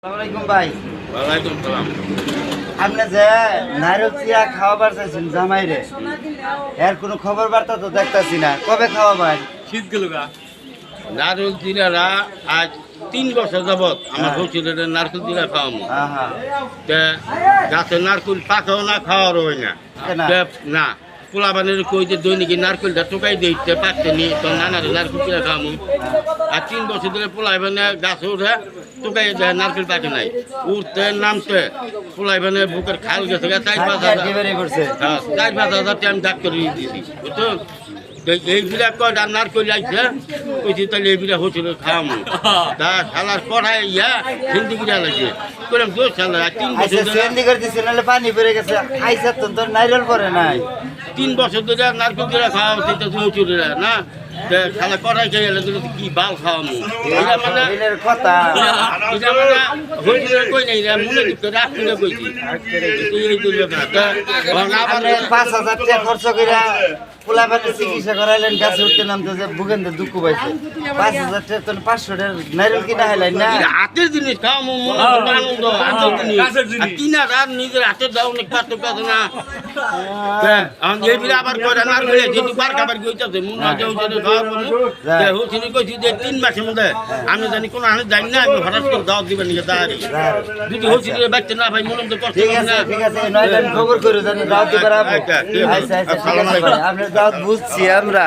আসসালামাইকুম ভাই। ওয়ালাইকুম সালাম। আপনি যে নারকেল চিয়া খাওয়াবার চাইছেন জামাইরে, এর কোনো খবর বার্তা তো দেখতাছি না। কবে খাওয়াবেন? শীত গেল গা। নারকেল চিরারা আজ 3 বছর যাবত আমার শ্বশুরের নারকেল চিরা খাওয়াবো। হ্যাঁ। গাছে নারকেল পাকাও না, খাওয়ারও হয় না। কেন? না পোলাবানের কই যে দৈনিক নারকেলটা টোকাই দিতে পারছে নি, তো নানারে নারকেল চিরা খাওয়াবো। আর 3 বছর ধরে পোলাইবানে গাছে উঠে টোকাই দেয়, নারকেল পাকে নাই, উঠতে নামতে পোলাইবানে বুকের খাল গেছে 4-5 ডেলিভারি করছে। হ্যাঁ 4-5 হাজার আমি ডাক্তার দিয়েছি, বুঝছো? এইগুলা কয় রান্নার করে আইছে, কইছি তাহলে এইগুলা হচ্ছিল খাওয়ামো। তা শালার পড়ায় ইয়া হিন্দি গিরা লাগছে, করলাম দোষ শালা 3 বছর আচ্ছা, ধরে সেন্দি করে দিছে, নাহলে পানি পড়ে গেছে। আইসা তো নারিকেল পরে নাই। 3 বছর ধরে নারকেল গিরা খাওয়া হচ্ছে, তো হচ্ছিল না। শালা পড়াই খেয়ে গেলে কি বাল খাওয়ামো, এটা মানে এর কথা। এটা মানে হচ্ছিল কই নাই রে, মনে দিতে রাত করে কইছি এই দুই না। তা আপনি 5,000 টাকা খরচ করে পোলাপানের চিকিৎসা করাইলেন, গাছে উঠতে নামতে যে ভুগেন দুঃখ পাইছে। 5,000 টাকা তো 500 টাকা নারিকেল কিনা হাইলেন না। হাতের জিনিস খাওয়া মনে আনন্দ, হাতের জিনিস কিনা আর নিজের হাতের দাও অনেক পার্থক্য আছে না। এইগুলো আবার করে না করে যেহেতু বার খাবার গইতেছে মনে হয় খাওয়ার হচ্ছে কইছি যে 3 মাসের মধ্যে আমি জানি কোনো আমি জানি না, আমি হঠাৎ করে দাওয়াত দিবেন নিয়ে দাঁড়ি যদি হচ্ছে বাচ্চা না ভাই মনে তো কষ্ট ঠিক আছে, ঠিক আছে, নয়টা খবর করে জানি দাওয়াত দিবার। আচ্ছা, ঠিক আছে ভাই, আপনার দাওয়াত বুঝছি আমরা।